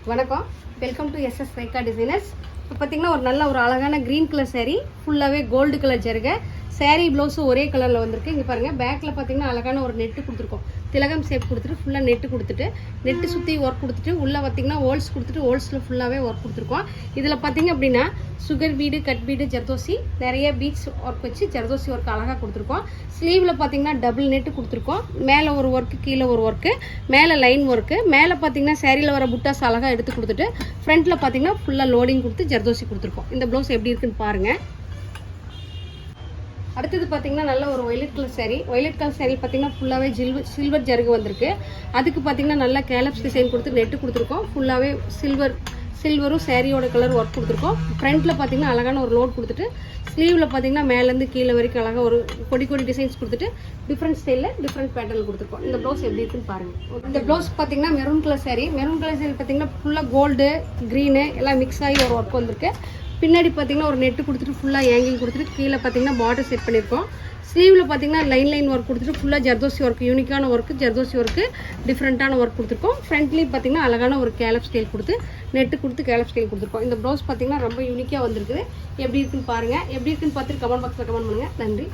வணக்கம், welcome to SS Rekha designers. இப்போ பார்த்தீங்கன்னா ஒரு நல்ல ஒரு அழகான க்ரீன் கலர் saree, ஃபுல்லாகவே கோல்டு கலர் ஜருகை. saree ப்ளவுஸும் ஒரே கலரில் வந்திருக்கு. இங்கே பாருங்கள், பேக்கில் பார்த்தீங்கன்னா அழகான ஒரு நெட்டு கொடுத்துருக்கோம். திலகம் ஷேப் கொடுத்துட்டு ஃபுல்லாக நெட்டு கொடுத்துட்டு நெட்டு சுற்றி ஒர்க் கொடுத்துட்டு உள்ளே பார்த்தீங்கன்னா ஹோல்ஸ் கொடுத்துட்டு ஹோல்ஸில் ஃபுல்லாகவே ஒர்க் கொடுத்துருக்கோம். இதில் பார்த்தீங்க அப்படின்னா sugar bead, cut bead, zardozi, நிறைய பீட்ஸ் ஒர்க் வச்சு ஜர்தோசி ஒர்க் அழகாக கொடுத்துருக்கோம். ஸ்லீவில் பார்த்தீங்கன்னா டபுள் நெட்டு கொடுத்துருக்கோம். மேலே ஒரு ஒர்க்கு, கீழே ஒரு ஒர்க்கு, மேலே லைன் ஒர்க்கு, மேலே பார்த்தீங்கன்னா சேரீயில் வர புட்டாஸ் அழகாக எடுத்து கொடுத்துட்டு ஃப்ரண்ட்டில் பார்த்தீங்கன்னா ஃபுல்லாக லோடிங் கொடுத்து ஜர்தோசி கொடுத்துருக்கோம். இந்த ப்ளவுஸ் எப்படி இருக்குன்னு பாருங்கள். அடுத்தது பார்த்தீங்கன்னா நல்ல ஒரு violet colour saree. Violet colour saree பார்த்தீங்கன்னா ஃபுல்லாகவே சில்வர் ஜருகு வந்திருக்கு. அதுக்கு பார்த்தீங்கன்னா நல்லா கேலப்ஸ் டிசைன் கொடுத்து நெட்டு கொடுத்துருக்கோம். ஃபுல்லாகவே சில்வரும் சாரியோட கலர் ஒர்க் கொடுத்துருக்கோம். ஃப்ரண்ட்டில் பார்த்தீங்கன்னா அழகான ஒரு லோட் கொடுத்துட்டு ஸ்லீவில் பார்த்தீங்கன்னா மேலேருந்து கீழே வரைக்கும் அழகாக ஒரு கொடி டிசைன்ஸ் கொடுத்துட்டு டிஃப்ரெண்ட் ஸ்டைலில் டிஃப்ரெண்ட் பேட்டர்னில் கொடுத்துருக்கோம். இந்த ப்ளவுஸ் எப்படி இருக்குன்னு பாருங்கள். இந்த ப்ளவுஸ் பார்த்தீங்கன்னா maroon colour saree. Maroon colour saree பார்த்தீங்கன்னா ஃபுல்லாக கோல்டு, க்ரீனு எல்லாம் மிக்ஸ் ஆகி ஒரு ஒர்க் வந்திருக்கு. பின்னாடி பார்த்தீங்கன்னா ஒரு நெட்டு கொடுத்துட்டு ஃபுல்லாக ஏங்கிங் கொடுத்துட்டு கீழே பார்த்தீங்கன்னா பார்டர் செட் பண்ணியிருக்கோம். ஸ்லீவில் பார்த்தீங்கன்னா லைன் ஒர்க் கொடுத்துட்டு ஃபுல்லாக ஜர்தோசி ஒர்க், யூனிக்கான ஒர்க்கு, ஜர்தோசி ஒர்க்கு, டிஃப்ரெண்ட்டான ஒர்க் கொடுத்துருக்கோம். ஃப்ரண்ட்லேயும் பார்த்தீங்கன்னா அழகான ஒரு கேலப் ஸ்டைல் கொடுத்து நெட்டு கொடுத்து கேலப் ஸ்டைல் கொடுத்துருக்கோம். இந்த ப்ளவுஸ் பார்த்தீங்கன்னா ரொம்ப யூனிக்காக வந்திருக்குது. எப்படி இருக்குன்னு பாருங்கள். எப்படி இருக்குன்னு பார்த்துட்டு கமெண்ட் பாக்ஸில் கமெண்ட் பண்ணுங்கள். நன்றி.